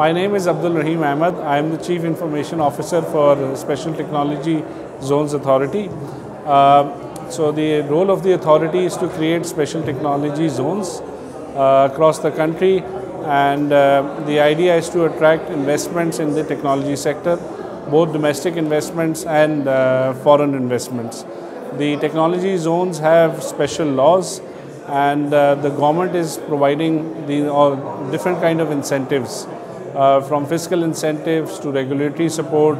My name is Abdul Rahim Ahmad. I am the Chief Information Officer for Special Technology Zones Authority. So the role of the authority is to create special technology zones across the country, and the idea is to attract investments in the technology sector, both domestic investments and foreign investments. The technology zones have special laws, and the government is providing the different kind of incentives, from fiscal incentives to regulatory support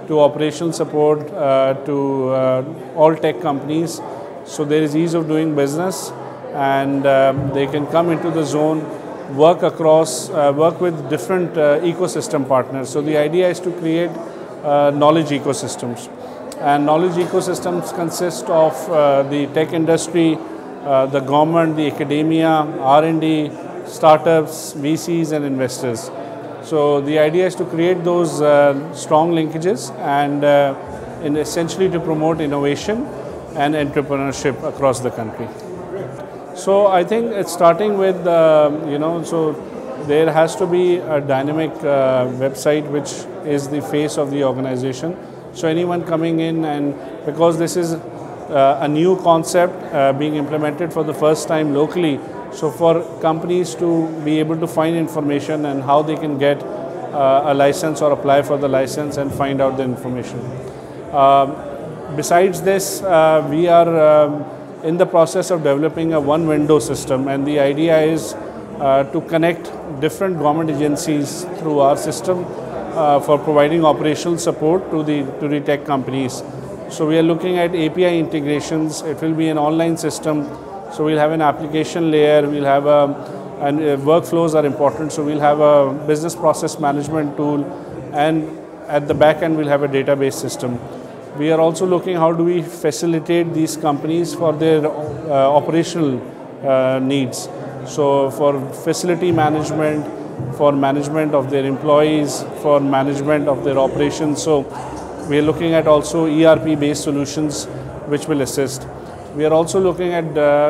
to operational support to all tech companies. So there is ease of doing business, and they can come into the zone, work with different ecosystem partners. So the idea is to create knowledge ecosystems, and knowledge ecosystems consist of the tech industry, the government, the academia, R&D, startups, VCs and investors. So the idea is to create those strong linkages and essentially to promote innovation and entrepreneurship across the country. So I think it's starting with, so there has to be a dynamic website which is the face of the organization. So anyone coming in, and because this is a new concept being implemented for the first time locally, so for companies to be able to find information and how they can get a license or apply for the license and find out the information. Besides this, we are in the process of developing a one window system, and the idea is to connect different government agencies through our system for providing operational support to the tech companies. So we are looking at API integrations. It will be an online system. So we'll have an application layer. We'll have and workflows are important. So we'll have a business process management tool, and at the back end we'll have a database system. We are also looking how do we facilitate these companies for their operational needs. So for facility management, for management of their employees, for management of their operations. So we are looking at also ERP-based solutions which will assist. We are also looking at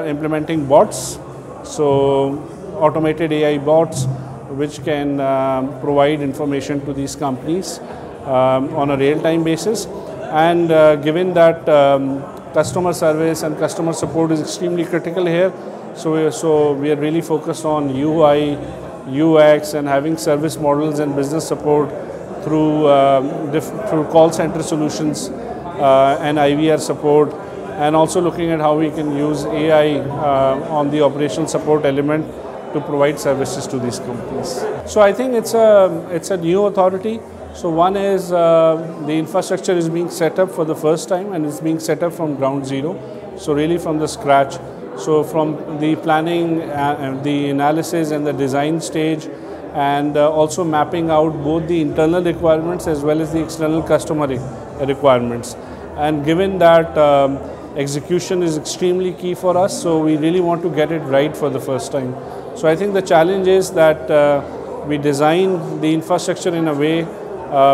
implementing bots, so automated AI bots which can provide information to these companies on a real-time basis. And given that customer service and customer support is extremely critical here, so we are really focused on UI, UX, and having service models and business support through call center solutions and IVR support, and also looking at how we can use AI on the operational support element to provide services to these companies. So I think it's a new authority. So one is the infrastructure is being set up for the first time, and it's being set up from ground zero. So really from the scratch. So from the planning, the analysis and the design stage, and also mapping out both the internal requirements as well as the external customer requirements. And given that execution is extremely key for us, so we really want to get it right for the first time. So I think the challenge is that we design the infrastructure in a way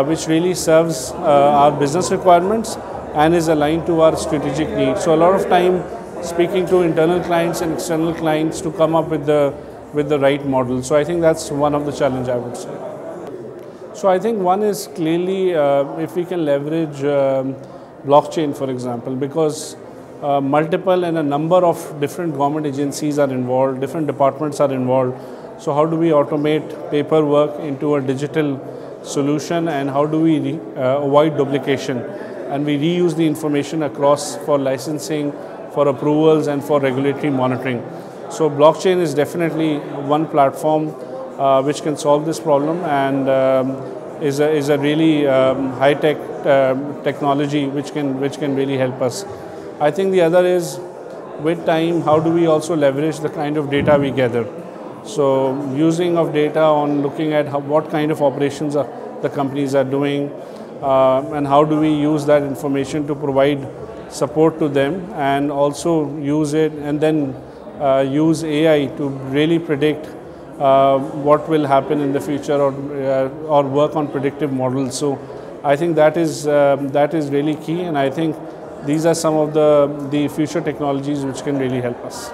which really serves our business requirements and is aligned to our strategic needs. So a lot of time speaking to internal clients and external clients to come up with the right model. So I think that's one of the challenges, I would say. So I think one is clearly if we can leverage blockchain, for example, because multiple and a number of different government agencies are involved, different departments are involved. So how do we automate paperwork into a digital solution, and how do we avoid duplication, and we reuse the information across for licensing, for approvals, and for regulatory monitoring. So blockchain is definitely one platform which can solve this problem, and is a really high-tech technology which can really help us. I think the other is, with time, how do we also leverage the kind of data we gather? So using of data on looking at what kind of operations the companies are doing, and how do we use that information to provide support to them, and also use it and then use AI to really predict what will happen in the future, or work on predictive models. So I think that is really key, and I think these are some of the future technologies which can really help us.